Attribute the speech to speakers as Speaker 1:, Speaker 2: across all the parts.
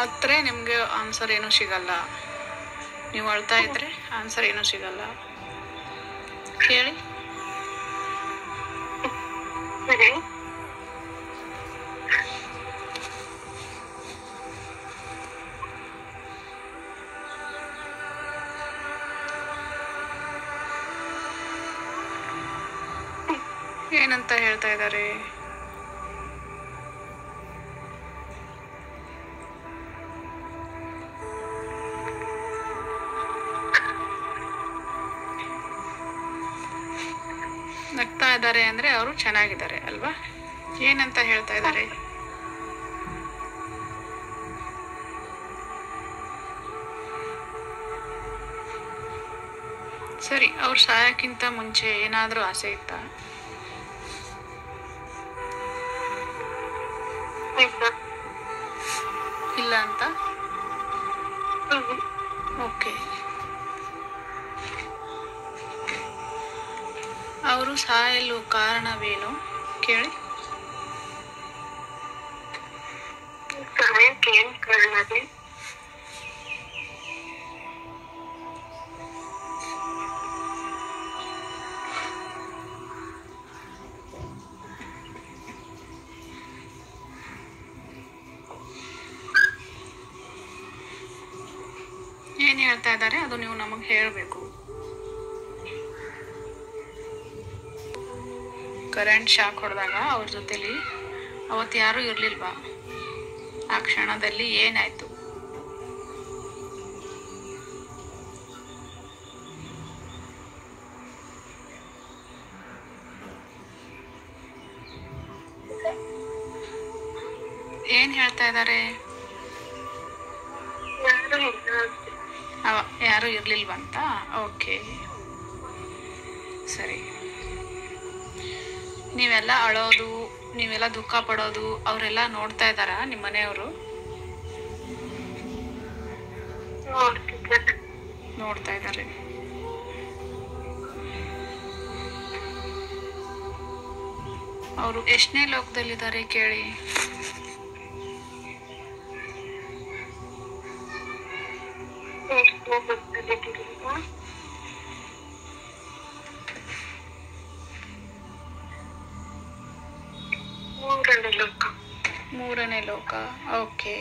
Speaker 1: ಅತ್ತರೆ ನಿಮಗೆ ಆನ್ಸರ್ ಏನೂ ಸಿಗಲ್ಲ. ನೀವು ಅಳ್ತಾ ಇದ್ರೆ ಆನ್ಸರ್ ಏನೂ ಸಿಗಲ್ಲ. ಕೇಳಿ.
Speaker 2: ಸರಿ.
Speaker 1: ಏನಂತ ಹೇಳ್ತಾ ಇದ್ದಾರೆ? ನಗ್ತಾ ಇದ್ದಾರೆ ಅಂದ್ರೆ ಅವರು ಚೆನ್ನಾಗಿದ್ದಾರೆ ಅಲ್ವಾ? ಏನಂತ ಹೇಳ್ತಾ ಇದ್ದಾರೆ? ಸರಿ, ಅವ್ರು ಸಾಯಕ್ಕಿಂತ ಮುಂಚೆ ಏನಾದರೂ ಆಸೆ ಇತ್ತಾ? ಇಲ್ಲ ಅಂತ? ಓಕೆ. ಅವರು ಸಾಯಲು ಕಾರಣವೇನು ಕೇಳಿ.
Speaker 2: ಸಾಯಕ್ಕೆ ಏನ್ ಕಾರಣ ರೀ?
Speaker 1: ಏನು ಹೇಳ್ತಾ ಇದ್ದಾರೆ ಅದು ನೀವು ನಮಗೆ ಹೇಳಬೇಕು. ಕರೆಂಟ್ ಶಾಕ್ ಹೊಡೆದಾಗ ಅವ್ರ ಜೊತೆಲಿ ಅವತ್ತು ಯಾರೂ ಇರಲಿಲ್ವಾ? ಆ ಕ್ಷಣದಲ್ಲಿ ಏನಾಯ್ತು? ಏನ್ ಹೇಳ್ತಾ ಇದ್ದಾರೆ? ಯಾರು ಇರ್ಲಿಲ್ವಂತ? ಓಕೆ, ಸರಿ. ನೀವೆಲ್ಲ ಅಳೋದು, ನೀವೆಲ್ಲ ದುಃಖ ಪಡೋದು ಅವರೆಲ್ಲ ನೋಡ್ತಾ ಇದ್ದಾರಾ ನಿಮ್ಮ ಮನೆಯವರು? ನೋಡ್ತಾ ಇದ್ದಾರೆ. ಅವರು ಎಷ್ಟನೇ ಲೋಕದಲ್ಲಿದ್ದಾರೆ ಕೇಳಿ. ಮೂರನೇ ಲೋಕ. ಓಕೆ.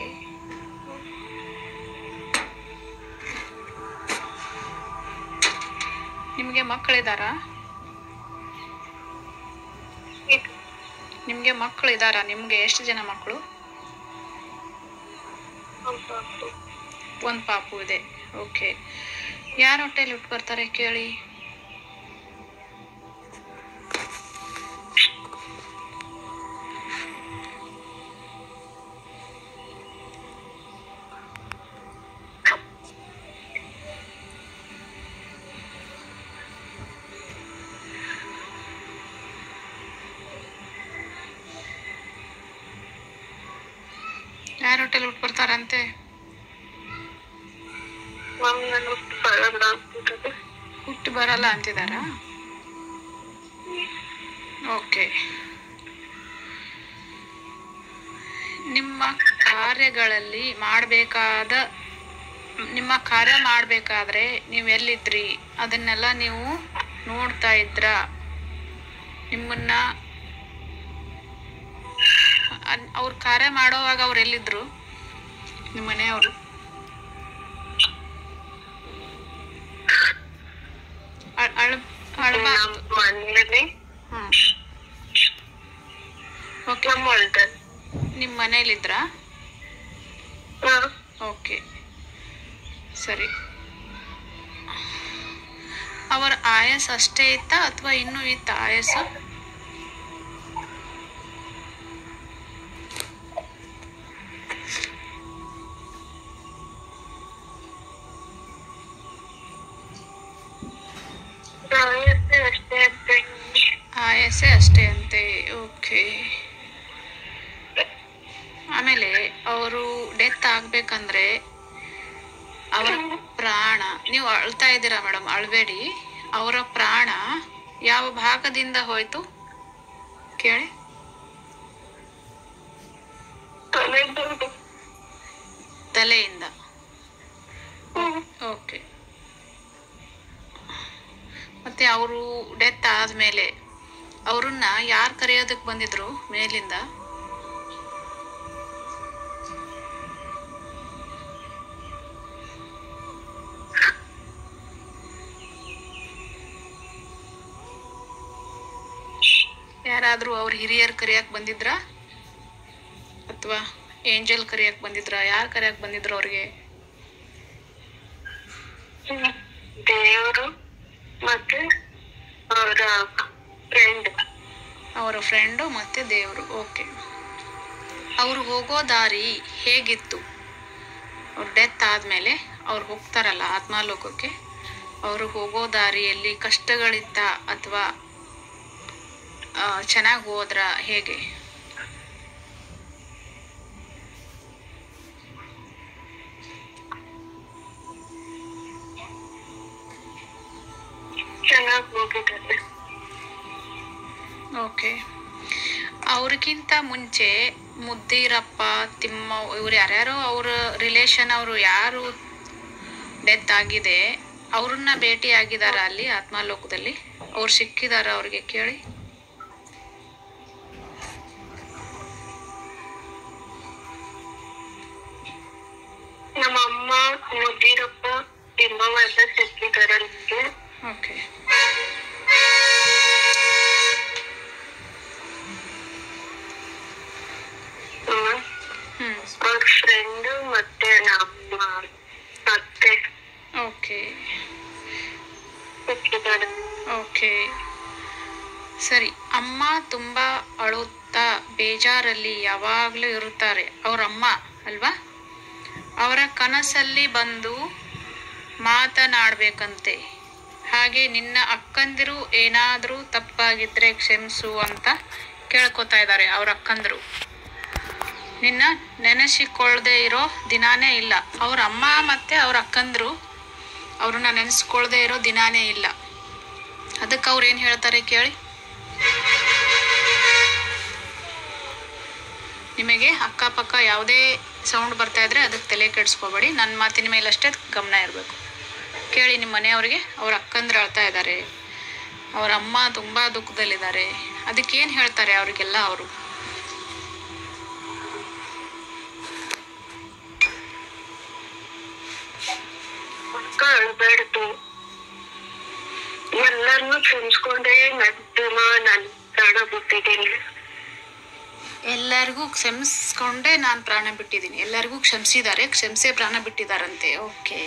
Speaker 1: ನಿಮಗೆ ಮಕ್ಕಳಿದಾರಾ? ನಿಮ್ಗೆ ಮಕ್ಕಳಿದಾರಾ? ನಿಮ್ಗೆ ಎಷ್ಟು ಜನ ಮಕ್ಕಳು? ಒಂದು ಪಾಪು ಇದೆ. ಓಕೆ. ಯಾರ ಹೊಟ್ಟೆಲಿ ಹುಟ್ಟು ಬರ್ತಾರೆ ಕೇಳಿ. ಯಾರ ಹೊಟ್ಟೆಲಿ ಹುಟ್ಟು ಬರ್ತಾರಂತೆ? ಹುಟ್ಟು ಬರಲ್ಲ ಅಂತಿದಾರಾ? ಓಕೆ. ನಿಮ್ಮ ಕಾರ್ಯಗಳಲ್ಲಿ ನಿಮ್ಮ ಕಾರ್ಯ ಮಾಡಬೇಕಾದ್ರೆ ನೀವು ಎಲ್ಲಿದ್ರಿ ಅದನ್ನೆಲ್ಲ ನೀವು ನೋಡ್ತಾ ಇದ್ರ? ನಿಮ್ಮನ್ನ ಅವ್ರ ಕಾರ್ಯ ಮಾಡೋವಾಗ ಅವ್ರು ಎಲ್ಲಿದ್ರು? ನಿಮ್ಮ ಮನೆಯವರು? ನಿಮ್ಮ ಮನೇಲಿದ್ರಾ? ಓಕೆ, ಸರಿ. ಅವರ ಆಯಸ್ ಅಷ್ಟೇ ಇತ್ತಾ ಅಥವಾ ಇನ್ನೂ ಇತ್ತ ಆಯಸ್ಸು? ಆಯಸ್ಸೇ ಅಷ್ಟೇ ಅಂತೆ. ಓಕೆ. ಆಮೇಲೆ ಅವರು ಡೆತ್ ಆಗ್ಬೇಕಂದ್ರೆ ಅವರ ಪ್ರಾಣ, ನೀವು ಅಳ್ತಾ ಇದ್ದೀರಾ ಮೇಡಮ್, ಅಳ್ಬೇಡಿ. ಅವರ ಪ್ರಾಣ ಯಾವ ಭಾಗದಿಂದ ಹೋಯ್ತು ಕೇಳಿ. ತಲೆಯಿಂದ. ಓಕೆ. ಮತ್ತೆ ಅವರು ಡೆತ್ ಆದಮೇಲೆ ಅವ್ರನ್ನ ಯಾರು ಕರೆಯೋದಕ್ಕೆ ಬಂದಿದ್ರು ಮೇಲಿಂದ? ಯಾರಾದರೂ ಅವ್ರ ಹಿರಿಯರು ಕರೆಯಕ್ಕೆ ಬಂದಿದ್ರ ಅಥವಾ ಏಂಜಲ್ ಕರೆಯಕ್ಕೆ ಬಂದಿದ್ರ? ಯಾರು ಕರೆಯಕ್ಕೆ ಬಂದಿದ್ರು ಅವ್ರಿಗೆ?
Speaker 2: ದೇವರು ಮತ್ತೆ ಅವರ ಫ್ರೆಂಡ್.
Speaker 1: ಅವರ ಫ್ರೆಂಡು ಮತ್ತೆ ದೇವರು. ಓಕೆ. ಅವ್ರು ಹೋಗೋ ದಾರಿ ಹೇಗಿತ್ತು? ಅವ್ರ ಡೆತ್ ಆದಮೇಲೆ ಅವ್ರು ಹೋಗ್ತಾರಲ್ಲ ಆತ್ಮಾಲೋಕಕ್ಕೆ, ಅವರು ಹೋಗೋ ದಾರಿಯಲ್ಲಿ ಕಷ್ಟಗಳಿತ್ತ ಅಥವಾ ಚೆನ್ನಾಗಿ ಹೋದ್ರ ಹೇಗೆ?
Speaker 2: ಚೆನ್ನಾಗಿ ಹೋಗಿದ್ದಾರೆ.
Speaker 1: ಓಕೆ. ಅವ್ರಿಗಿಂತ ಮುಂಚೆ ಮುದ್ದೀರಪ್ಪ, ತಿಮ್ಮ, ಇವ್ರು ಯಾರ್ಯಾರೋ ಅವ್ರ ರಿಲೇಷನ್ ಅವರು ಯಾರು ಡೆತ್ ಆಗಿದೆ ಅವ್ರನ್ನ ಭೇಟಿ ಆಗಿದಾರ ಅಲ್ಲಿ ಆತ್ಮಾಲೋಕದಲ್ಲಿ? ಅವ್ರು ಸಿಕ್ಕಿದಾರ ಅವ್ರಿಗೆ? ಕೇಳಿ.
Speaker 2: ನಮ್ಮ ಅಮ್ಮ, ಮುದ್ದೀರಪ್ಪ, ತಿಮ್ಮವ ಎಲ್ಲ ಸಿಕ್ಕಿದ್ದಾರೆ ನಿಮ್ಗೆ.
Speaker 1: ಓಕೆ.
Speaker 2: ಅವ್ರ ಫ್ರೆಂಡ್ ಮತ್ತೆ ನಮ್ಮ ಅತ್ತೆ
Speaker 1: ಓಕೆ.
Speaker 2: ಸಿಕ್ಕಿದ್ದಾರೆ.
Speaker 1: ಓಕೆ, ಸರಿ. ಅಮ್ಮ ತುಂಬ ಅಳುತ್ತಾ ಬೇಜಾರಲ್ಲಿ ಯಾವಾಗಲೂ ಇರುತ್ತಾರೆ, ಅವ್ರ ಅಮ್ಮ ಅಲ್ವಾ? ಅವರ ಕನಸಲ್ಲಿ ಬಂದು ಮಾತನಾಡಬೇಕಂತೆ. ಹಾಗೆ ನಿನ್ನ ಅಕ್ಕಂದಿರು ಏನಾದರೂ ತಪ್ಪಾಗಿದ್ರೆ ಕ್ಷಮಿಸು ಅಂತ ಕೇಳ್ಕೊತಾ ಇದ್ದಾರೆ ಅವ್ರ ಅಕ್ಕಂದರು. ನಿನ್ನ ನೆನೆಸಿಕೊಳ್ಳದೆ ಇರೋ ದಿನಾನೇ ಇಲ್ಲ. ಅವ್ರ ಅಮ್ಮ ಮತ್ತು ಅವ್ರ ಅಕ್ಕಂದರು ಅವ್ರನ್ನ ನೆನೆಸ್ಕೊಳ್ದೆ ಇರೋ ದಿನಾನೇ ಇಲ್ಲ. ಅದಕ್ಕೆ ಅವ್ರು ಏನು ಹೇಳ್ತಾರೆ ಕೇಳಿ. ನಿಮಗೆ ಅಕ್ಕಪಕ್ಕ ಯಾವುದೇ ಸೌಂಡ್ ಬರ್ತಾ ಇದ್ರೆ ಅದಕ್ಕೆ ತಲೆ ಕೆಡಿಸ್ಕೋಬೇಡಿ, ನನ್ನ ಮಾತಿನ ಮೇಲೆ ಅಷ್ಟೇ ಗಮನ ಇರಬೇಕು. ಕೇಳಿ. ನಿಮ್ಮ ಮನೆಯವ್ರಿಗೆ ಅವ್ರ ಅಕ್ಕಂದ್ರು ಅಳ್ತಾ ಇದ್ದಾರೆ, ಅವ್ರ ಅಮ್ಮ ತುಂಬ ದುಃಖದಲ್ಲಿದ್ದಾರೆ, ಅದಕ್ಕೇನು ಹೇಳ್ತಾರೆ ಅವ್ರಿಗೆಲ್ಲ ಅವರು?
Speaker 2: ಅಕ್ಕ ಅಳ್ಬೇಡ್ದು, ಎಲ್ಲರನ್ನೂ ಕ್ಷಮಿಸ್ಕೊಂಡೆ ನನ್ ಪ್ರಾಣ ಬಿಟ್ಟಿದ್ದೀನಿ.
Speaker 1: ಎಲ್ಲರಿಗೂ ಕ್ಷಮಿಸ್ಕೊಂಡೆ ನಾನು ಪ್ರಾಣ ಬಿಟ್ಟಿದ್ದೀನಿ. ಎಲ್ಲರಿಗೂ ಕ್ಷಮಿಸಿದ್ದಾರೆ, ಕ್ಷಮಿಸೇ ಪ್ರಾಣ ಬಿಟ್ಟಿದ್ದಾರಂತೆ. ಓಕೆ.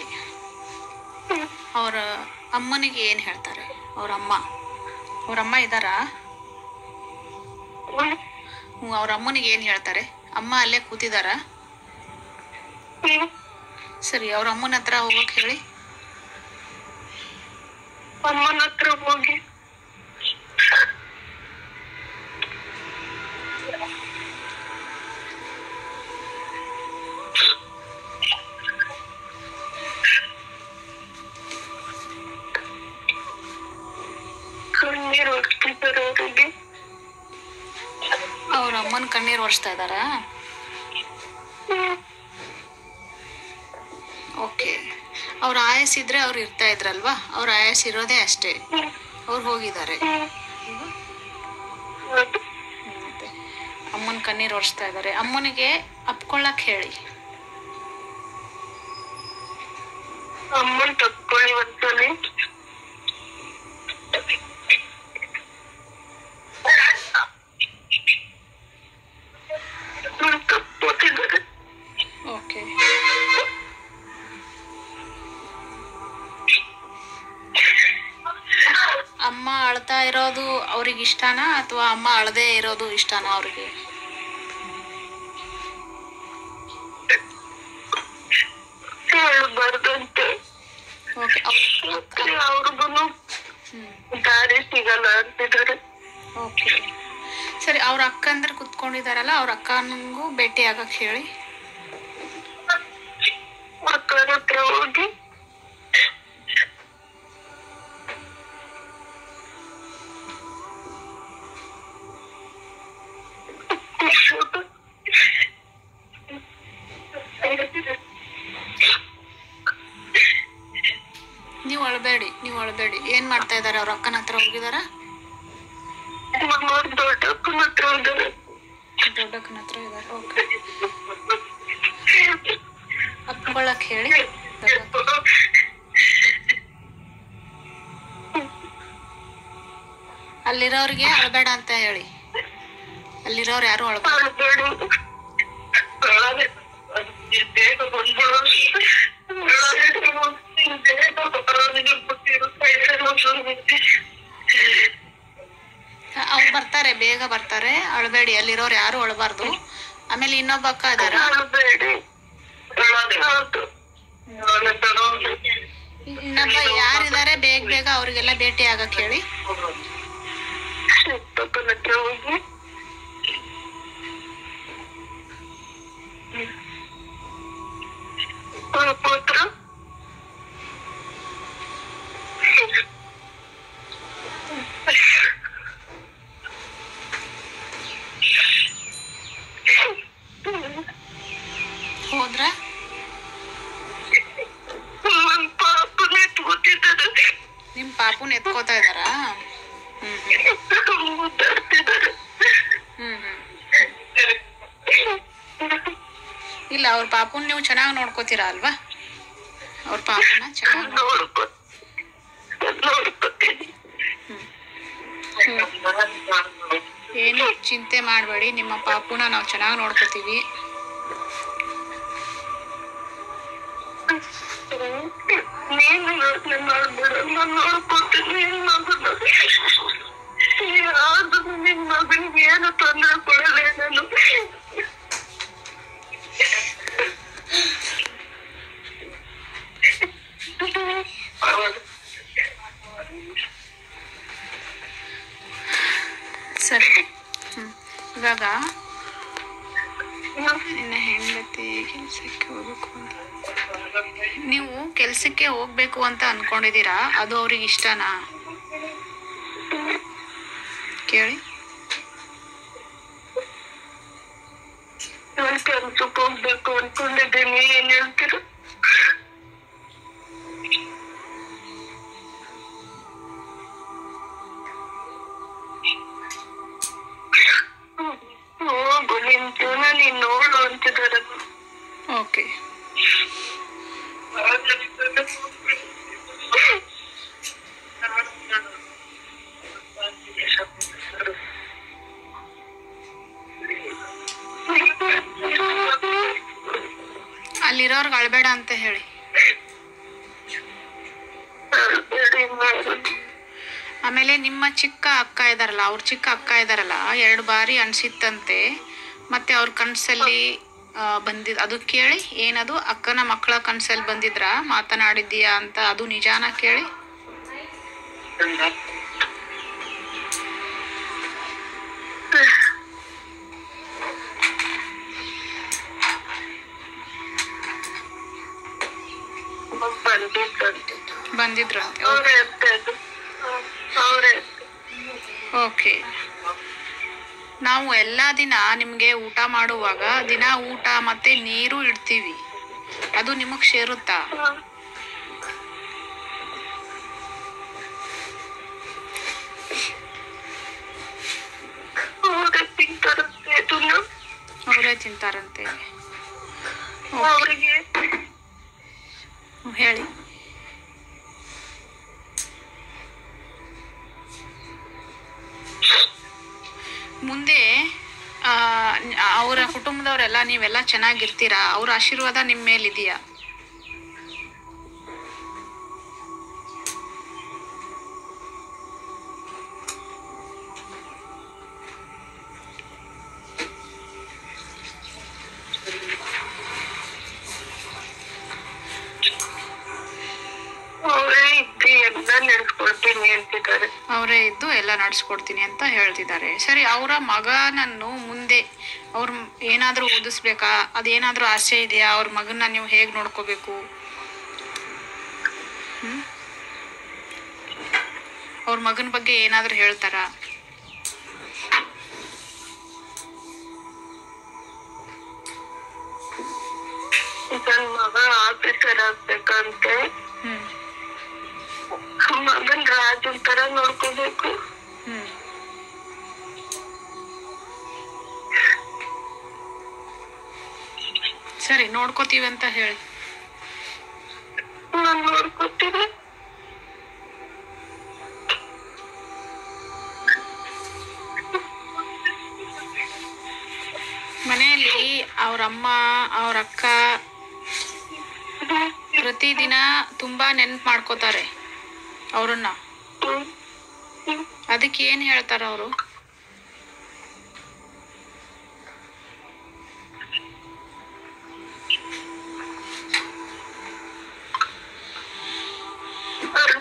Speaker 1: ಅವರ ಅಮ್ಮನಿಗೆ ಏನು ಹೇಳ್ತಾರೆ? ಅವ್ರ ಅಮ್ಮ ಇದ್ದಾರಾ? ಅವ್ರ ಅಮ್ಮನಿಗೆ ಏನು ಹೇಳ್ತಾರೆ? ಅಮ್ಮ ಅಲ್ಲೇ ಕೂತಿದಾರ? ಸರಿ, ಅವ್ರ ಅಮ್ಮನ ಹತ್ರ ಹೋಗಕ್ಕೆ ಹೇಳಿ.
Speaker 2: ಅಮ್ಮನ ಹತ್ರ ಹೋಗಿ ಕಣ್ಣೀರು ಹೊಡ್ತಿದ್ದಾರೆ ಅವರಿಗೆ.
Speaker 1: ಅವ್ರ ಅಮ್ಮನ ಕಣ್ಣೀರು ಒರೆಸ್ತಾ ಇದ್ದಾರಾ? ಓಕೆ. ಅವ್ರ ಆಯಸ್ಸಿದ್ರೆ ಅವ್ರು ಇರ್ತಾ ಇದ್ರಲ್ವಾ? ಅವ್ರ ಆಯಸ್ ಇರೋದೇ ಅಷ್ಟೇ, ಅವ್ರು ಹೋಗಿದ್ದಾರೆ. ಮತ್ತೆ ಅಮ್ಮನ ಕಣ್ಣೀರು ಒರೆಸ್ತಾ ಇದ್ದಾರೆ. ಅಮ್ಮನಿಗೆ ಅಪ್ಕೊಳ್ಳಕ್ ಹೇಳಿ.
Speaker 2: ಅಮ್ಮನ್ ತಪ್ಕೊಳ್ಳಿ ಒಂದ್ಸಲಿ. ತಪ್ಪೋತಿದ್ದಾರೆ.
Speaker 1: ಓಕೆ. ಅಮ್ಮ ಅಳ್ತಾ ಇರೋದು ಅವ್ರಿಗೆ ಇಷ್ಟನಾ ಅಥವಾ ಅಮ್ಮ ಅಳದೇ ಇರೋದು ಇಷ್ಟನಾ ಅವ್ರಿಗೆ?
Speaker 2: ಬರ್ದಂತೆ
Speaker 1: ಓಕೆ.
Speaker 2: ಅವ್ರಿಗೂ ದಾರಿ ಸಿಗಲ್ಲ ಅಂತಿದ್ದಾರೆ.
Speaker 1: ಓಕೆ, ಸರಿ. ಅವ್ರ ಅಕ್ಕಂದ್ರೆ ಕುತ್ಕೊಂಡಿದಾರಲ್ಲ, ಅವ್ರ ಅಕ್ಕನಿಗೂ ಭೇಟಿ ಆಗಕ್ಕೆ ಹೇಳಿ.
Speaker 2: ಅಕ್ಕನ ಹತ್ರ ಹೋಗಿ
Speaker 1: ನೀವು ಅಳಬೇಡಿ. ಏನ್ ಮಾಡ್ತಾ ಇದಾರೆ? ಅವ್ರ ಅಕ್ಕನ ಹತ್ರ ಹೋಗಿದಾರ?
Speaker 2: ನಮ್ಮವ್ರ ದೊಡ್ಡಪ್ಪನ ಹತ್ರ ಹೋದಾರೆ.
Speaker 1: ದೊಡ್ಡಕ್ಕನ ಹತ್ರ ಇದಾರೆ. ಓಕೆ, ಅಪ್ಕೊಳಕ್ ಹೇಳಿ. ಅಲ್ಲಿರೋರ್ಗೆ ಅಳಬೇಡ ಅಂತ ಹೇಳಿ. ಅಲ್ಲಿರೋರು ಯಾರು ಅಳಬೇಡ. ಅವ್ರು ಬರ್ತಾರೆ, ಬೇಗ ಬರ್ತಾರೆ, ಅಳಬೇಡಿ. ಅಲ್ಲಿರೋರು ಯಾರು ಅಳಬಾರ್ದು. ಆಮೇಲೆ ಇನ್ನೊಬ್ಬ ಅಕ್ಕ ಇದಾರ. ಇನ್ನೊಬ್ಬ ಯಾರಿದ್ದಾರೆ ಬೇಗ ಬೇಗ ಅವ್ರಿಗೆಲ್ಲ ಭೇಟಿ ಆಗಕ್ ಹೇಳಿ. ಹೋದ್ರ ನಿಮ್ ಪಾಪುನ್ ಎತ್ಕೋತಾ ಇದಾರ? ಇಲ್ಲ, ಅವ್ರ ಪಾಪುನ್ ನೀವು ಚೆನ್ನಾಗಿ ನೋಡ್ಕೋತೀರಾ ಅಲ್ವಾ? ಅವ್ರ ಪಾಪುನ ಚೆನ್ನಾಗಿ ಏನು ಚಿಂತೆ ಮಾಡಬೇಡಿ. ನಿಮ್ಮ ಪಾಪುನ ನಾವು ಚೆನ್ನಾಗಿ ನೋಡ್ಕೋತೀವಿ.
Speaker 2: ನೀನು ಯೋಚನೆ ಮಾಡ್ಬೇಡ, ನಾನು ನೋಡ್ಕೊತೀನಿ. ನಿನ್ ಮಗನಿಗೆ ಏನು ತೊಂದರೆ ಕೊಡಲ್ಲ ನಾನು.
Speaker 1: ಸರಿ, ಇವಾಗ ನಿನ್ನ ಹೆಂಡತಿ ಕೆಲ್ಸಕ್ಕೆ ಹೋಗ್ಬೇಕು ಅಂತ ನೀವು ಕೆಲ್ಸಕ್ಕೆ ಹೋಗ್ಬೇಕು ಅಂತ ಅನ್ಕೊಂಡಿದೀರಾ? ಅದು ಅವ್ರಿಗೆ ಇಷ್ಟನಾ? ಕೇಳಿ.
Speaker 2: ನಾನು ಕೆಲ್ಸಕ್ಕೆ ಹೋಗ್ಬೇಕು ಅನ್ಕೊಂಡಿದ್ದೀನಿ. ಏನ್ ಹೇಳ್ತೀರ? ಹೋಗು, ನಿನ್ ಜೀವನ ನೀನ್ ನೋಡು ಅಂತಿದ್ದಾರೆ.
Speaker 1: ಓಕೆ, ಅಲ್ಲಿರೋರ್ಗೆ ಅಳ್ಬೇಡ ಅಂತ ಹೇಳಿ. ಆಮೇಲೆ ನಿಮ್ಮ ಚಿಕ್ಕ ಅಕ್ಕ ಇದಾರಲ್ಲ, ಅವ್ರ ಚಿಕ್ಕ ಅಕ್ಕ ಇದಾರಲ್ಲ, 2 ಬಾರಿ ಅನ್ಸಿತ್ತಂತೆ. ಮತ್ತೆ ಅವ್ರ ಕನ್ಸಲ್ಲಿ ಬಂದಿದ್ ಅದು ಕೇಳಿ. ಏನದು? ಅಕ್ಕನ ಮಕ್ಕಳ ಕನ್ಸಲ್ಲಿ ಬಂದಿದ್ರ, ಮಾತನಾಡಿದ್ದೀಯಾ ಅಂತ? ಅದು ನಿಜಾನ ಕೇಳಿ. ಬಂದಿದ್ರಂತೆ. ಓಕೆ, ನಾವು ಎಲ್ಲ ದಿನ ನಿಮ್ಗೆ ಊಟ ಮಾಡುವಾಗ ದಿನ ಊಟ ಮತ್ತೆ ನೀರು ಇಡ್ತೀವಿ. ಅದು ನಿಮಗ್ ಸೇರುತ್ತಾ? ಅವರೇ ತಿಂತಾರಂತೆ. ಹೇಳಿ. ಮುಂದೆ ಅವರ ಕುಟುಂಬದವರೆಲ್ಲ ನೀವೆಲ್ಲ ಚೆನ್ನಾಗಿರ್ತೀರಾ? ಅವ್ರ ಆಶೀರ್ವಾದ ನಿಮ್ಮ ಮೇಲಿದೆಯಾ? ಅವರೇ ಇದ್ದು ಎಲ್ಲ ನಡೆಸ್ಕೊಡ್ತೀನಿ ಅಂತ ಹೇಳ್ತಿದ್ದಾರೆ. ಸರಿ, ಅವರ ಮಗನನ್ನು ಮುಂದೆ ಅವ್ರ ಏನಾದ್ರೂ ಓದಿಸ್ಬೇಕಾ? ಅದೇನಾದ್ರೂ ಆಸೆ ಇದೆಯಾ? ಅವ್ರ ಮಗನ್ನ ನೀವು ಹೇಗ್ ನೋಡ್ಕೋಬೇಕು? ಅವ್ರ ಮಗನ ಬಗ್ಗೆ ಏನಾದ್ರೂ ಹೇಳ್ತಾರಾ?
Speaker 2: ನನ್ ಮಗ ಆಫೀಸರ್ ಆಗ್ಬೇಕಂತೆ. ಮಗನ್ ರಾಜನ್ ತರ ನೋಡ್ಕೋಬೇಕು.
Speaker 1: ಸರಿ, ನೋಡ್ಕೋತೀವಿ ಅಂತ ಹೇಳಿ.
Speaker 2: ನಾನ್ ನೋಡ್ಕೋತೀನಿ.
Speaker 1: ಮನೆಯಲ್ಲಿ ಅವ್ರಮ್ಮ ಅವ್ರ ಅಕ್ಕ ಪ್ರತಿದಿನ ತುಂಬಾ ನೆನ್ಪು ಮಾಡ್ಕೋತಾರೆ ಅವ್ರನ್ನ. ಅದಕ್ಕೆ ಏನ್ ಹೇಳ್ತಾರ ಅವರು?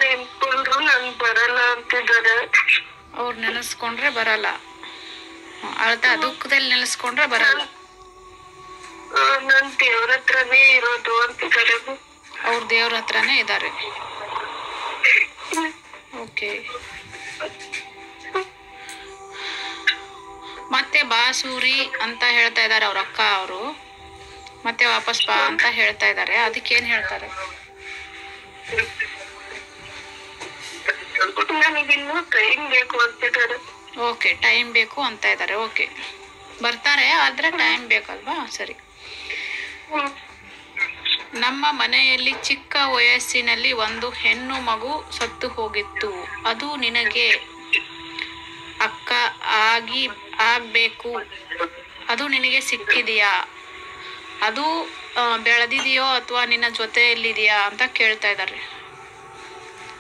Speaker 2: ನೆನ್ಸ್ಕೊಂಡ್ರು ನನ್ ಬರಲ್ಲ ಅಂತಿದ್ದಾರೆ.
Speaker 1: ಅವ್ರು ನೆನೆಸ್ಕೊಂಡ್ರೆ ಬರಲ್ಲ, ಅರ್ಧ ದುಃಖದಲ್ಲಿ ನೆನೆಸ್ಕೊಂಡ್ರೆ ಬರಲ್ಲ.
Speaker 2: ನಾನ್ ದೇವ್ರ ಹತ್ರನೇ ಇರೋದು ಅಂತಿದ್ದಾರೆ.
Speaker 1: ಅವ್ರ ದೇವ್ರ ಹತ್ರನೇ ಇದ್ದಾರೆ. ಓಕೆ. ಮತ್ತೆ ಬಾ ಸೂರಿ ಅಂತ ಹೇಳ್ತಾ ಇದಾರೆ ಅವ್ರ ಅಕ್ಕ ಅವರು. ಮತ್ತೆ ವಾಪಸ್ ಬಾ ಅಂತ ಹೇಳ್ತಾ ಇದಾರೆ. ಅದಕ್ಕೇನ್ ಹೇಳ್ತಾರೆ?
Speaker 2: ನನಗಿನ್ನೂ ಟೈಮ್ ಬೇಕು ಅಂತಿದ್ದಾರೆ.
Speaker 1: ಓಕೆ, ಟೈಮ್ ಬೇಕು ಅಂತ ಇದ್ದಾರೆ. ಓಕೆ, ಬರ್ತಾರೆ, ಆದ್ರೆ ಟೈಮ್ ಬೇಕಲ್ವಾ? ಸರಿ. ನಮ್ಮ ಮನೆಯಲ್ಲಿ ಚಿಕ್ಕ ವಯಸ್ಸಿನಲ್ಲಿ ಒಂದು ಹೆಣ್ಣು ಮಗು ಸತ್ತು ಹೋಗಿತ್ತು. ಅದು ನಿನಗೆ ಅಕ್ಕ ಆಗ್ಬೇಕು. ಅದು ನಿನಗೆ ಸಿಕ್ಕಿದೆಯಾ? ಅದು ಬೆಳೆದಿದೆಯೋ ಅಥವಾ ನಿನ್ನ ಜೊತೆಯಲ್ಲಿದೆಯಾ ಅಂತ ಕೇಳ್ತಾ ಇದ್ದಾರೆ.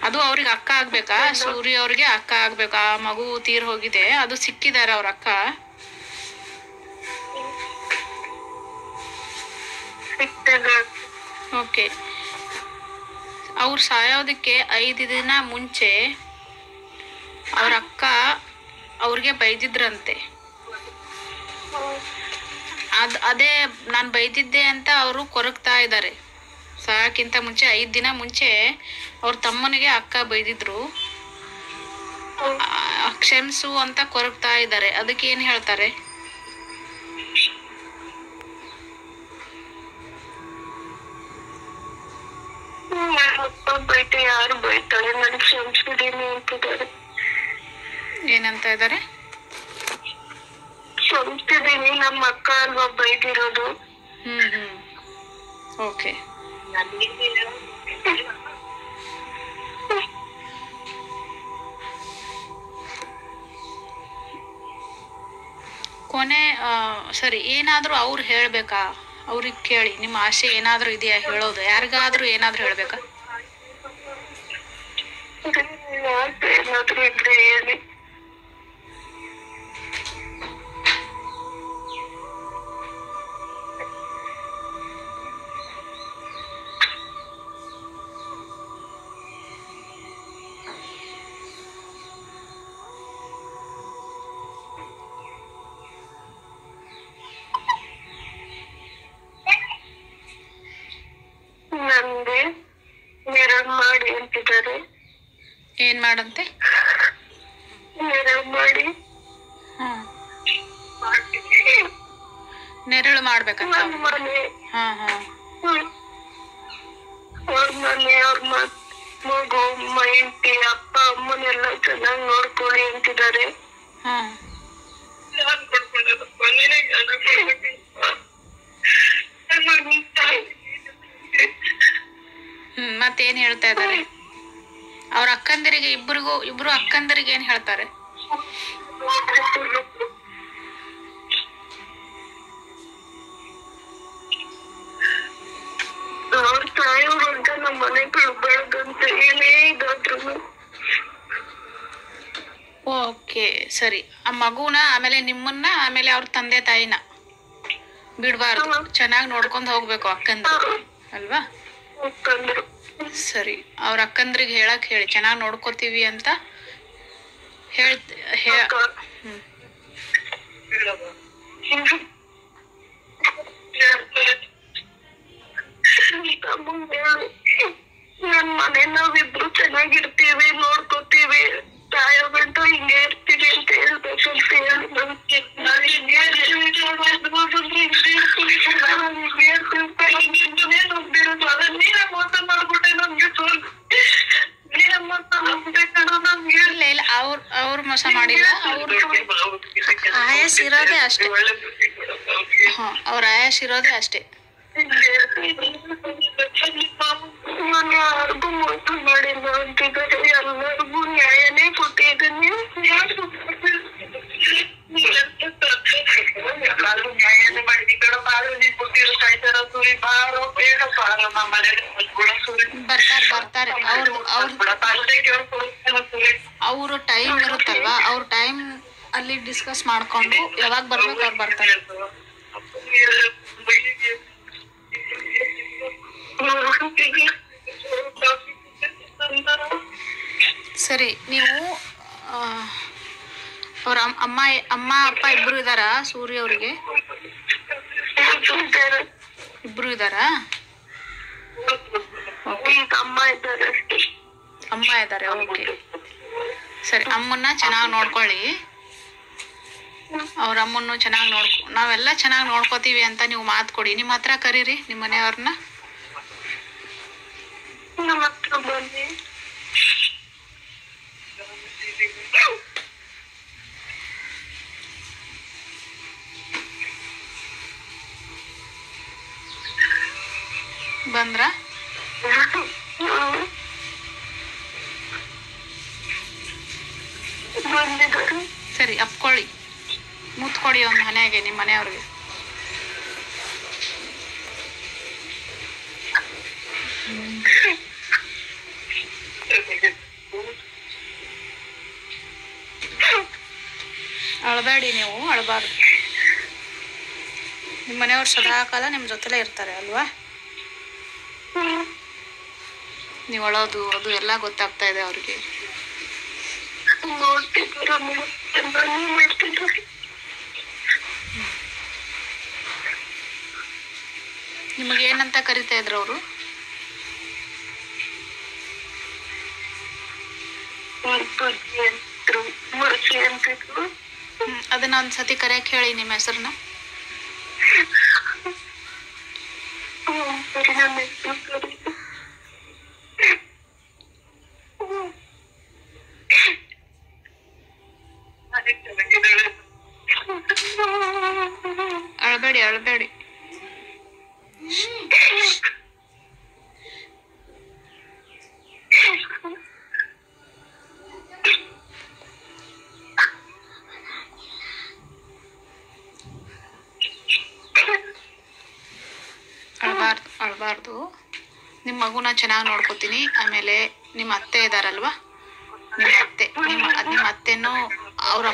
Speaker 1: ಅದು ಅವ್ರಿಗೆ ಅಕ್ಕ ಆಗ್ಬೇಕಾ? ಸೂರ್ಯ ಅವ್ರಿಗೆ ಅಕ್ಕ ಆಗ್ಬೇಕಾ? ಆ ಮಗು ತೀರ್ ಹೋಗಿದೆ, ಅದು ಸಿಕ್ಕಿದಾರೆ ಅವ್ರ ಅಕ್ಕ. ಓಕೆ. ಅವ್ರು ಸಾಯೋದಕ್ಕೆ 5 ದಿನ ಮುಂಚೆ ಅವ್ರ ಅಕ್ಕ ಅವ್ರಿಗೆ ಬೈದಿದ್ರಂತೆ. ಅದೇ ನಾನು ಬೈದಿದ್ದೆ ಅಂತ ಅವರು ಕೊರಗ್ತಾ ಇದ್ದಾರೆ. ಸಾಯಕ್ಕಿಂತ ಮುಂಚೆ 5 ದಿನ ಮುಂಚೆ ಅವ್ರ ತಮ್ಮನಿಗೆ ಅಕ್ಕ ಬೈದಿದ್ರು, ಕ್ಷಮಿಸು ಅಂತ ಕೊರಗ್ತಾ ಇದ್ದಾರೆ. ಅದಕ್ಕೆ ಏನ್ ಹೇಳ್ತಾರೆ?
Speaker 2: ಬೈತೆ ಯಾರು ಬೈತಾರೆ, ನನ್ ಕ್ಷಮಿಸಿದೀನಿ ಅಂತಿದ್ದಾರೆ.
Speaker 1: ಏನಂತ ಇದ್ದಾರೆ?
Speaker 2: ಕ್ಷಮಿಸಿದೀನಿ, ನಮ್ಮ ಅಕ್ಕ ಅಲ್ವಾ ಬೈದಿರೋದು.
Speaker 1: ಓಕೆ. ಕೊನೆ ಸರಿ, ಏನಾದ್ರೂ ಅವ್ರು ಹೇಳ್ಬೇಕಾ? ಅವ್ರಿಗೆ ಕೇಳಿ, ನಿಮ್ಮ ಆಸೆ ಏನಾದ್ರೂ ಇದೆಯಾ ಹೇಳೋದು? ಯಾರಿಗಾದ್ರೂ ಏನಾದ್ರೂ ಹೇಳ್ಬೇಕಾ?
Speaker 2: ಏನಾದ್ರೂ ಇದ್ರೆ ಹೇಳಿ. ನನ್ಗೆ ನೆರಳು ಮಾಡಿ ಅಂತಿದ್ದಾರೆ.
Speaker 1: ಏನ್ ಮಾಡಂತೆ?
Speaker 2: ನೆರಳು ಮಾಡಿ.
Speaker 1: ನೆರಳು ಮಾಡ್ಬೇಕಂತ.
Speaker 2: ನನ್ ಮನೆ, ಅವ್ರ ಮನೆ, ಅವ್ರ ಮಗು, ಹೆಂಡತಿ, ಅಪ್ಪ ಅಮ್ಮನೆಲ್ಲ ಚೆನ್ನಾಗಿ ನೋಡ್ಕೊಳ್ಳಿ ಅಂತಿದ್ದಾರೆ.
Speaker 1: ಮತ್ತೇನ್ ಹೇಳ್ತಾ ಇದ್ದಾರೆ? ಅವ್ರ ಅಕ್ಕಂದಿರಿಗೆ ಇಬ್ರು ಅಕ್ಕಂದಿರಿಗೆ ಏನ್ ಹೇಳ್ತಾರೆ?
Speaker 2: ಅವ್ರ ತಾಯಿಯವ್ರಂತ ನಮ್ಮ ಮನೆಗಳು ಬೆಳಗಂತ ಏನೇ ಇದಾದ್ರು.
Speaker 1: ಓಕೆ, ಸರಿ. ಆ ಮಗುನ, ಆಮೇಲೆ ನಿಮ್ಮನ್ನ, ಆಮೇಲೆ ಅವ್ರ ತಂದೆ ತಾಯಿನ ಬಿಡ್ಬಾರ್ದು, ಚೆನ್ನಾಗಿ ನೋಡ್ಕೊಂಡ್ ಹೋಗ್ಬೇಕು ಅಕ್ಕಂದ್ರು ಅಲ್ವಾ? ಸರಿ, ಅವ್ರ ಅಕ್ಕಂದ್ರಿಗೆ ಹೇಳಕ್ ಹೇಳಿ, ಚೆನ್ನಾಗಿ ನೋಡ್ಕೋತೀವಿ ಅಂತ
Speaker 2: ನನ್ ಮನೆ ನಾವಿಬ್ರು ಚೆನ್ನಾಗಿರ್ತೀವಿ, ನೋಡ್ಕೋತೀವಿ, ತಾಯೋಗಂಟು ಹಿಂಗೆ ಇರ್ತೀವಿ ಅಂತ ಹೇಳ್ಬೇಕಂತ ಹೇಳಿ. ನೀನೇ ಮೋಸ ಮಾಡ್ಬಿಟ್ಟೆ ನಮ್ಗೆ. ನೀನೇ ಮೋಸ
Speaker 1: ಆಯಸ್ ಇರೋದೇ ಅಷ್ಟೇ. ಹಾ, ಅವ್ರ ಆಯಸ್ ಇರೋದೇ ಅಷ್ಟೇ.
Speaker 2: ಯಾರಿಗೂ ಮೋಸ ಮಾಡಿಲ್ಲ ಅಂತಿದ್ದಾರೆ, ಎಲ್ಲರಿಗೂ ನ್ಯಾಯನೇ ಕೊಟ್ಟಿದ್ದೀನಿ. ಎಲ್ಲಾರು ನ್ಯಾಯನೇ ಮಾಡಿದಿ ಕಣ.
Speaker 1: ಬರ್ತಾರೆ ಅವ್ರು ಟೈಮ್ ಇರುತ್ತಲ್ವಾ, ಅವ್ರ ಟೈಮ್ ಅಲ್ಲಿ ಡಿಸ್ಕಸ್ ಮಾಡ್ಕೊಂಡು ಯಾವಾಗ ಬರ್ಬೇಕು ಅವ್ರು ಬರ್ತಾರೆ. ಸರಿ, ನೀವು ಅವ್ರ ಅಮ್ಮ ಅಪ್ಪ ಇಬ್ರು ಇದಾರಾ? ಸೂರ್ಯ ಅವ್ರಿಗೆ ಇಬ್ರು ಇದಾರಾ? ಅಮ್ಮ ಇದ್ದಾರೆ. ಓಕೆ, ಸರಿ. ಅಮ್ಮನ್ನ ಚೆನ್ನಾಗಿ ನೋಡ್ಕೊಳ್ಳಿ. ಅವ್ರ ಅಮ್ಮನ್ನು ಚೆನ್ನಾಗಿ ನಾವೆಲ್ಲ ಚೆನ್ನಾಗಿ ನೋಡ್ಕೋತೀವಿ ಅಂತ ನೀವು ಮಾತು ಕೊಡಿ. ನಿಮ್ಮ ಹತ್ರ ಕರೀರಿ ನಿಮ್ಮ ಮನೆಯವ್ರನ್ನ. ಬಂದ್ರ? ಸರಿ, ಅಪ್ಕೊಳ್ಳಿ, ಮುತ್ಕೊಡಿ ಒಂದು ಮನೆಗೆ, ನಿಮ್ಮ ಮನೆಯವ್ರಿಗೆ. ಅಳಬೇಡಿ, ನೀವು ಅಳಬಾರ್ದು. ನಿಮ್ಮ ಮನೆಯವ್ರು ಸದಾಕಾಲ ನಿಮ್ಮ ಜೊತೆಲೇ ಇರ್ತಾರೆ ಅಲ್ವಾ? ನೀವು ಅಳೋದು ಅದು ಎಲ್ಲ ಗೊತ್ತಾಗ್ತಾ ಇದೆ ಅವ್ರಿಗೆ. ನಿಮಗೆ ಏನಂತ ಕರಿತಾ ಇದ್ರು ಅವರು? ಅದನ್ನ ಒಂದ್ಸತಿ ಕರೆಯಕ್ ಹೇಳಿ ನಿಮ್ಮ ಹೆಸರನ್ನ. ಅಳಬೇಡಿ. ಅಳಬಾರ್ದು. ನಿಮ್ಮ ಮಗುನ ಚೆನ್ನಾಗಿ ನೋಡ್ಕೋತೀನಿ. ಆಮೇಲೆ ನಿಮ್ಮ ಅತ್ತೆ ಇದಾರಲ್ವಾ, ನಿಮ್ಮ ಅತ್ತೆನೂ ಅವ್ರ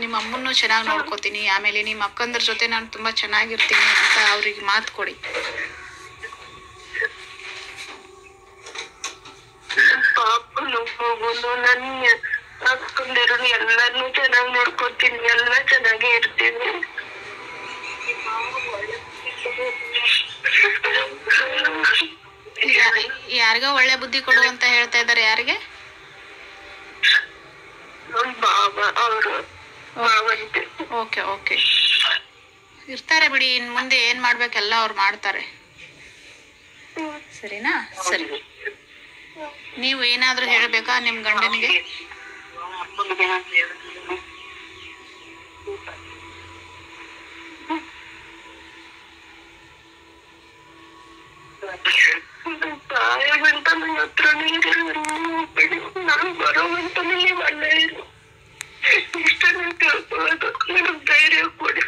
Speaker 1: ನಿಮ್ಮ ಅಮ್ಮನ್ನು ಚೆನ್ನಾಗಿ ನೋಡ್ಕೋತೀನಿ. ಆಮೇಲೆ ನಿಮ್ಮ ಅಕ್ಕಂದ್ರ ಜೊತೆ ನಾನು ತುಂಬಾ ಚೆನ್ನಾಗಿರ್ತೀನಿ ಅಂತ ಅವ್ರಿಗೆ ಮಾತು ಕೊಡಿ.
Speaker 2: ಎಲ್ಲಾನು ಚೆನ್ನಾಗಿ ನೋಡ್ಕೋತೀನಿ, ಎಲ್ಲ ಚೆನ್ನಾಗಿ ಇರ್ತೀನಿ.
Speaker 1: ಯಾರಿಗ ಒಳ್ಳೆ ಬುದ್ಧಿ ಕೊಡು ಅಂತ ಹೇಳ್ತಾ ಇದ್ದಾರೆ? ಯಾರಿಗೆ? ಓಕೆ, ಇರ್ತಾರೆ ಬಿಡಿ. ಇನ್ ಮುಂದೆ ಏನ್ ಮಾಡ್ಬೇಕೆಲ್ಲ ಅವ್ರು ಮಾಡ್ತಾರೆ. ಸರಿನಾ? ಸರಿ. ನೀವು ಏನಾದ್ರೂ ಹೇಳ್ಬೇಕಾ ನಿಮ್ ಗಂಡನಿಗೆ?
Speaker 2: ಸಾಯಗಂಟ ನನ್ನ ಹತ್ರ ನಾನು ಬರೋವಂತನೇ ಅಲ್ಲ. ಇಷ್ಟ ತಿಳ್ಕೊಳ್ಳೋದು ನನಗ್ ಧೈರ್ಯ ಕೊಡಿ.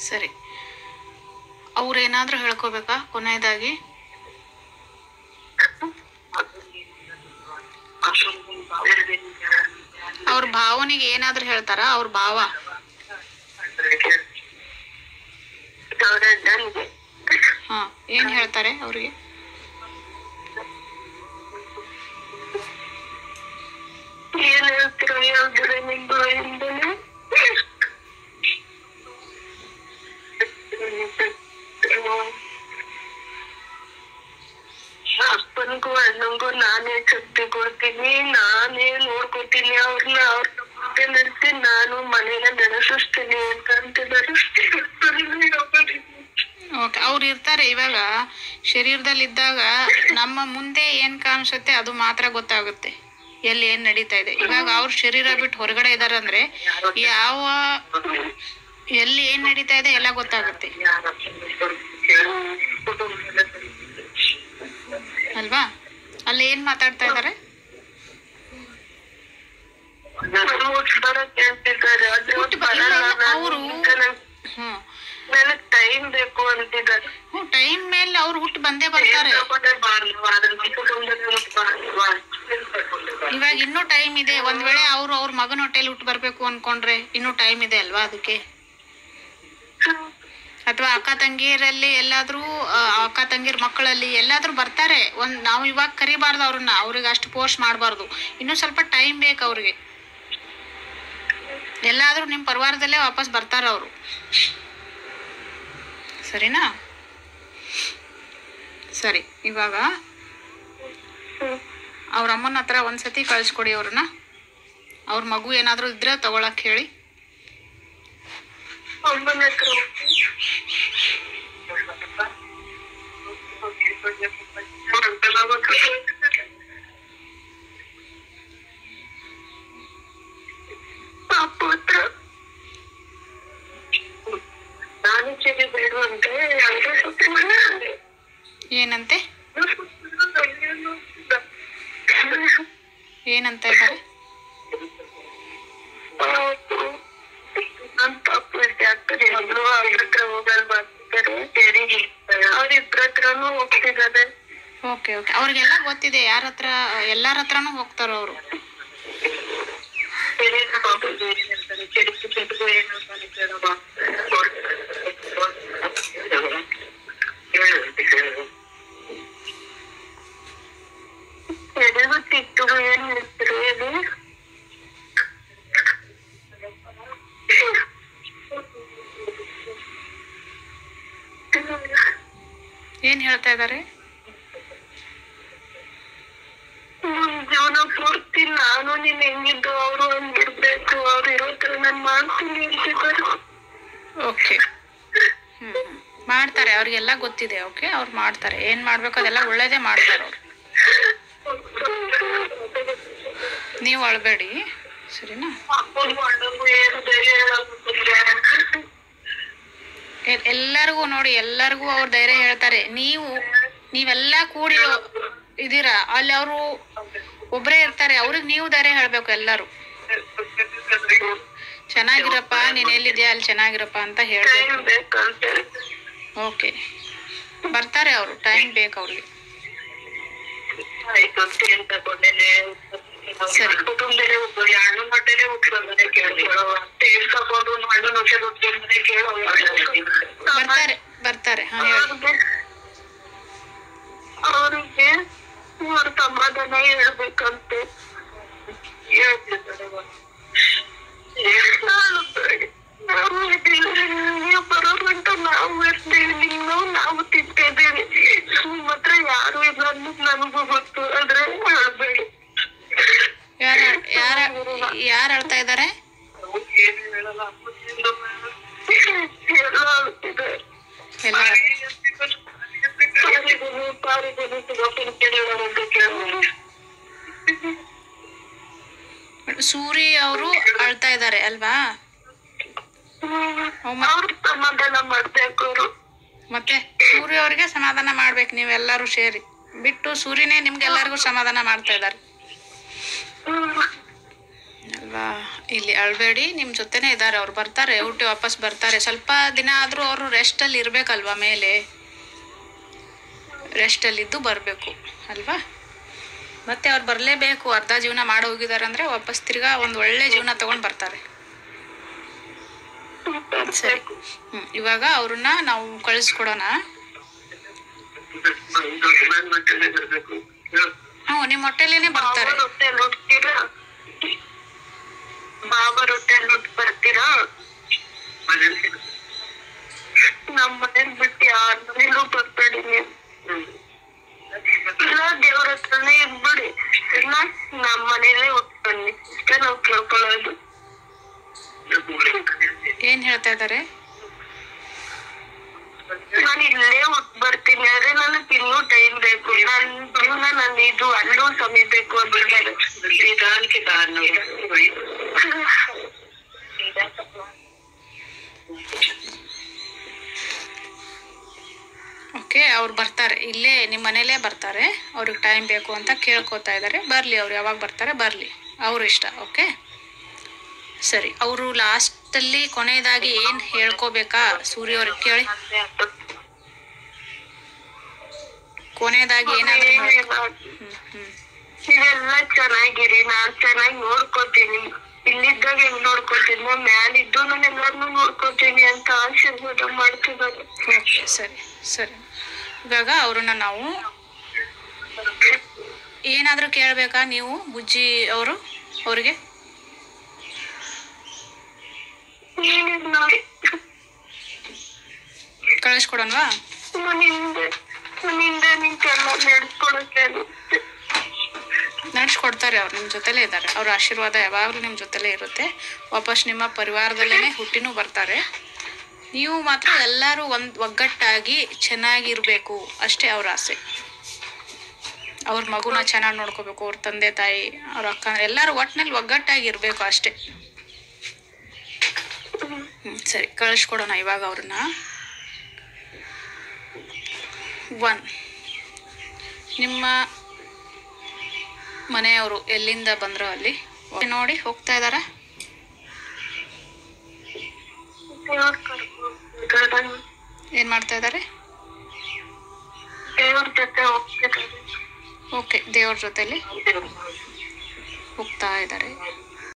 Speaker 1: ಸರಿ, ಅವ್ರೇನಾದ್ರೂ ಹೇಳ್ಕೋಬೇಕಾ ಕೊನೆಯದಾಗಿ? ಅವ್ರ ಭಾವನಿಗೆ ಏನಾದ್ರೂ ಹೇಳ್ತಾರ? ಅವ್ರ ಭಾವ ಏನ್ ಹೇಳ್ತಾರೆ ಅವ್ರಿಗೆ?
Speaker 2: ಏನ್ ಹೇಳ್ತೀರ? ಯಾವ್ದು ನಿಮ್ದು ಅಪ್ಪನಿಗೂ ಅಣ್ಣಂಗೂ ನಾನೇ ಶಕ್ತಿ ಕೊಡ್ತೀನಿ, ನಾನೇ ನೋಡ್ಕೊತೀನಿ ಅವ್ರನ್ನ. ಅವ್ರ ನಡೆಸಿ ನಾನು ಮನೇನ ನಡೆಸಿಸ್ತೀನಿ ಅಂತ ಅಂತಿದ್ದಾರೆ.
Speaker 1: ಓಕೆ, ಅವ್ರು ಇರ್ತಾರೆ. ಇವಾಗ ಶರೀರದಲ್ಲಿದ್ದಾಗ ನಮ್ಮ ಮುಂದೆ ಏನ್ ಕಾಣಿಸುತ್ತೆ ಅದು ಮಾತ್ರ ಗೊತ್ತಾಗುತ್ತೆ, ಎಲ್ಲಿ ಏನ್ ನಡೀತಾ ಇದೆ. ಇವಾಗ ಅವ್ರ ಶರೀರ ಬಿಟ್ಟು ಹೊರಗಡೆ ಇದಾರೆ ಅಂದ್ರೆ ಯಾವ ಎಲ್ಲಿ ಏನ್ ನಡೀತಾ ಇದೆ ಎಲ್ಲ ಗೊತ್ತಾಗುತ್ತೆ ಅಲ್ವಾ? ಅಲ್ಲಿ ಏನ್ ಮಾತಾಡ್ತಾ ಇದಾರೆ? ಅವರು
Speaker 2: ಟೈಮ್ ಬೇಕು ಅಂತಿದ್ದಾರೆ.
Speaker 1: ಟೈಮ್ ಮೇಲೆ ಅವ್ರು ಹುಟ್ಟು ಬಂದೇ ಬರ್ತಾರೆ. ಇವಾಗ ಇನ್ನೂ ಟೈಮ್ ಇದೆ. ಒಂದ್ ವೇಳೆ ಅವ್ರ ಮಗನ ಹೊಟ್ಟೆಲಿ ಹುಟ್ಟು ಬರ್ಬೇಕು ಅನ್ಕೊಂಡ್ರೆ ಇನ್ನೂ ಟೈಮ್ ಇದೆ ಅಲ್ವಾ ಅದಕ್ಕೆ? ಅಥವಾ ಅಕ್ಕ ತಂಗಿಯರಲ್ಲಿ ಎಲ್ಲಾದ್ರೂ ಅಕ್ಕ ತಂಗಿರ್ ಮಕ್ಕಳಲ್ಲಿ ಎಲ್ಲಾದ್ರೂ ಬರ್ತಾರೆ. ನಾವು ಇವಾಗ ಕರಿಬಾರ್ದು ಅವ್ರನ್ನ, ಅವ್ರಿಗೆ ಅಷ್ಟು ಫೋರ್ಸ್ ಮಾಡಬಾರ್ದು. ಇನ್ನೂ ಸ್ವಲ್ಪ ಟೈಮ್ ಬೇಕು ಅವ್ರಿಗೆ. ಎಲ್ಲಾದ್ರೂ ನಿಮ್ ಪರಿವಾರದಲ್ಲೇ ವಾಪಸ್ ಬರ್ತಾರ ಅವರು, ಸರಿನಾ? ಸರಿ, ಇವಾಗ ಅವ್ರ ಅಮ್ಮನ ಹತ್ರ ಒಂದ್ಸತಿ ಕಳ್ಸ್ಕೊಡಿ ಅವ್ರನ್ನ. ಅವ್ರ ಮಗು ಏನಾದ್ರೂ ಇದ್ರೆ ತಗೊಳಕ್ ಹೇಳಿ.
Speaker 2: ಅಮ್ಮನ ಹತ್ರ ನಾನು ಚೆಲ್ಲಿ ಬೇಡುವಂತೆ
Speaker 1: ಏನಂತೆ ಏನಂತ ಇದ್ದಾರೆ? ಓಕೆ ಓಕೆ, ಅವ್ರಿಗೆಲ್ಲ ಗೊತ್ತಿದೆ ಯಾರ ಹತ್ರ, ಎಲ್ಲಾರ ಹತ್ರನೂ ಹೋಗ್ತಾರ ಅವರು. ಏನ್ ಹೇಳ್ತಾ ಇದಾರೆ?
Speaker 2: ಜೀವನ ಪೂರ್ತಿ ನಾನು ನೀನ್ ಹೆಂಗಿದ್ದು ಅವರು ಹಂಗಿರ್ಬೇಕು, ಅವ್ರು ಇರೋತ್ರ ನಾನ್ ಮಾಡ್ತೀನಿ ಅಂತಿದ್ದಾರೆ.
Speaker 1: ಓಕೆ, ಮಾಡ್ತಾರೆ, ಅವ್ರಿಗೆಲ್ಲ ಗೊತ್ತಿದೆ. ಓಕೆ, ಅವ್ರು ಮಾಡ್ತಾರೆ, ಏನ್ ಮಾಡ್ಬೇಕು ಅದೆಲ್ಲ ಒಳ್ಳೇದೇ ಮಾಡ್ತಾರೆ ಅವ್ರು. ನೀವು ಅಳ್ಬೇಡಿ, ಸರಿನಾ? ಎಲ್ಲರಿಗೂ ನೋಡಿ, ಎಲ್ಲರಿಗೂ ಅವ್ರ ಧೈರ್ಯ ಹೇಳ್ತಾರೆ. ನೀವೆಲ್ಲ ಕೂಡಿ ಇದೀರಾ ಅಲ್ಲಿ, ಅವರು ಒಬ್ರೇ ಇರ್ತಾರೆ, ಅವ್ರಿಗೆ ನೀವು ಧೈರ್ಯ ಹೇಳ್ಬೇಕು. ಎಲ್ಲರೂ ಚೆನ್ನಾಗಿರಪ್ಪ, ನೀನ್ ಎಲ್ಲಿದ್ಯಾ ಅಲ್ಲಿ ಚೆನ್ನಾಗಿರಪ್ಪ ಅಂತ ಹೇಳ್ಬೇಕು. ಓಕೆ, ಬರ್ತಾರೆ ಅವರು, ಟೈಮ್ ಬೇಕು ಅವ್ರಿಗೆ. ಸರಿ, ಬರ್ತಾರೆ ಬರ್ತಾರೆ. ಹಾ, ಹೇಳಿ.
Speaker 2: ಅವ್ರಿಗೆ ಅವ್ರ ಸಮಾಧಾನ ಹೇಳ್ಬೇಕಂತೆ ನೀವು ಬರೋದಂತ ನಾವು ಇರ್ತೀವಿ, ನಾವು ತಿಂತಿದ್ದೀವಿ, ನಿಮ್ಮ ಹತ್ರ ಯಾರು ಇಲ್ಲ ಅನ್ನೋದು ನನಗೂ ಗೊತ್ತು. ಆದ್ರೆ ಹೇಳ್ಬೇಡಿ.
Speaker 1: ಯಾರು ಹೇಳ್ತಾ ಇದಾರೆ? ಸೂರಿ ಅವರು ಅಳ್ತಾ ಇದ್ದಾರೆ ಅಲ್ವಾ?
Speaker 2: ಸಮಾಧಾನ ಮಾಡ್ಬೇಕು.
Speaker 1: ಮತ್ತೆ ಸೂರ್ಯ ಅವ್ರಿಗೆ ಸಮಾಧಾನ ಮಾಡ್ಬೇಕು ನೀವೆಲ್ಲರೂ ಸೇರಿ, ಬಿಟ್ಟು ಸೂರ್ಯನೇ ನಿಮ್ಗೆಲ್ಲರಿಗೂ ಸಮಾಧಾನ ಮಾಡ್ತಾ ಇದ್ದಾರೆ ಅಲ್ವಾ? ಇಲ್ಲಿ ಅಳ್ಬೇಡಿ, ನಿಮ್ ಜೊತೆನೆ ಇದ್ದಾರೆ, ಅವ್ರು ಬರ್ತಾರೆ, ಊಟ ವಾಪಸ್ ಬರ್ತಾರೆ. ಸ್ವಲ್ಪ ದಿನ ಆದ್ರೂ ಅವರು ರೆಸ್ಟ್ ಅಲ್ಲಿ ಇರ್ಬೇಕಲ್ವಾ, ಮೇಲೆ ರೆಸ್ಟ್ ಅಲ್ಲಿ ಇದ್ದು ಬರ್ಬೇಕು ಅಲ್ವಾ? ಮತ್ತೆ ಅವ್ರು ಬರ್ಲೇಬೇಕು. ಅರ್ಧ ಜೀವನ ಮಾಡಿ ಹೋಗಿದಾರೆ ಅಂದ್ರೆ ವಾಪಸ್ ತಿರ್ಗಾ ಒಂದ್ ಒಳ್ಳೆ ಜೀವನ ತಗೊಂಡ್ ಬರ್ತಾರೆ. ಸರಿ, ಇವಾಗ ಅವ್ರನ್ನ ನಾವು ಕಳಿಸ್ಕೊಡೋಣ. ನಿಮ್ ಹೊಟ್ಟೆಲೇನೆ ಬರ್ತಾರೆ.
Speaker 2: ಬಾಬಾ ರೊಟ್ಟೆಲ್ ಬರ್ತೀರಾ? ನಮ್ ಮನೇಲಿ ಬಿಟ್ಟು ಯಾರ ಮನೇಲೂ ಬರ್ಬೇಡಿ ನೀವು. ಇಲ್ಲ ದೇವ್ರ ಹತ್ರನೇ ಇದ್ಬಿಡಿ, ಇಲ್ಲ ನಮ್ ಮನೇಲೆ ಉಟ್ಬನ್ನಿ. ಇಷ್ಟೇ ನಾವ್ ಕೇಳ್ಕೊಳ್ಳೋದು.
Speaker 1: ಏನ್ ಹೇಳ್ತಾ ಇದಾರೆ?
Speaker 2: ನಾನು ಇಲ್ಲೇ ಉಟ್ ಬರ್ತೀನಿ ಹೋಗ್ತೀನಿ, ಆದ್ರೆ ನನಗೆ ಇನ್ನೂ ಟೈಮ್ ಬೇಕು. ನನ್ನ ಜೀವನ ನಾನು ಇದು ಅಲ್ಲೂ ಸಮಯಬೇಕು ಅಂದಿದ್ದಾರೆ.
Speaker 1: ಓಕೆ, ಅವ್ರು ಬರ್ತಾರೆ, ಇಲ್ಲೇ ನಿಮ್ಮ ಮನೇಲೇ ಬರ್ತಾರೆ. ಅವ್ರಿಗೆ ಟೈಮ್ ಬೇಕು ಅಂತ ಕೇಳ್ಕೊತಾ ಇದ್ದಾರೆ. ಬರಲಿ, ಅವ್ರು ಯಾವಾಗ ಬರ್ತಾರೆ ಬರಲಿ, ಅವ್ರ ಇಷ್ಟ. ಓಕೆ ಸರಿ. ಅವರು ಲಾಸ್ಟಲ್ಲಿ ಕೊನೆಯದಾಗಿ ಏನು ಹೇಳ್ಕೋಬೇಕಾ ಸೂರ್ಯ ಅವ್ರಿಗೆ ಕೇಳಿ. ಕೊನೆಯದಾಗಿ ಏನಾದರೂ
Speaker 2: ನೀವೆಲ್ಲ ಚೆನ್ನಾಗಿರಿ, ನಾನ್ ಚೆನ್ನಾಗಿ ನೋಡ್ಕೋತೀನಿ, ಇಲ್ಲಿದ್ದಾಗ ಹೆಂಗ್ ನೋಡ್ಕೋತೀನಿ, ಮ್ಯಾಲಿದ್ದು ನಾನು ಎಲ್ಲಾರ್ನು ನೋಡ್ಕೋತೀನಿ ಅಂತ ಆಶೀರ್ವಾದ ಮಾಡ್ತಿದ್ದಾರೆ.
Speaker 1: ಓಕೆ ಸರಿ ಸರಿ. ಇವಾಗ ಅವ್ರನ್ನ ನಾವು ಏನಾದರೂ ಕೇಳಬೇಕಾ ನೀವು ಬುಜ್ಜಿ ಅವ್ರಿಗೆ? ಕಳಿಸ್ಕೊಡೋಣವಾ? ನಡ್ಸ್ಕೊಡ್ತಾರೆ, ಅವ್ರು ನಿಮ್ಮ ಜೊತೆಲೇ ಇದ್ದಾರೆ. ಅವ್ರ ಆಶೀರ್ವಾದ ಯಾವಾಗಲೂ ನಿಮ್ಮ ಜೊತೆಲೇ ಇರುತ್ತೆ. ವಾಪಸ್ ನಿಮ್ಮ ಪರಿವಾರದಲ್ಲೇ ಹುಟ್ಟಿನೂ ಬರ್ತಾರೆ. ನೀವು ಮಾತ್ರ ಎಲ್ಲರೂ ಒಗ್ಗಟ್ಟಾಗಿ ಚೆನ್ನಾಗಿರ್ಬೇಕು ಅಷ್ಟೇ ಅವ್ರ ಆಸೆ. ಅವ್ರ ಮಗುನ ಚೆನ್ನಾಗಿ ನೋಡ್ಕೋಬೇಕು, ಅವ್ರ ತಂದೆ ತಾಯಿ, ಅವ್ರ ಅಕ್ಕ, ಎಲ್ಲರೂ ಒಟ್ಟಿನಲ್ಲಿ ಒಗ್ಗಟ್ಟಾಗಿರ್ಬೇಕು ಅಷ್ಟೇ. ಸರಿ, ಕಳಿಸ್ಕೊಡೋಣ ಇವಾಗ ಅವ್ರನ್ನ. 1, ನಿಮ್ಮ ಮನೆಯವರು ಎಲ್ಲಿಂದ ಬಂದ್ರು ಅಲ್ಲಿ ನೋಡಿ ಹೋಗ್ತಾ ಇದಾರ? ಏನ್ ಮಾಡ್ತಾ ಇದಾರೆ? ಓಕೆ, ದೇವ್ರ ಜೊತೆಲಿ ಹೋಗ್ತಾ ಇದ್ದಾರೆ.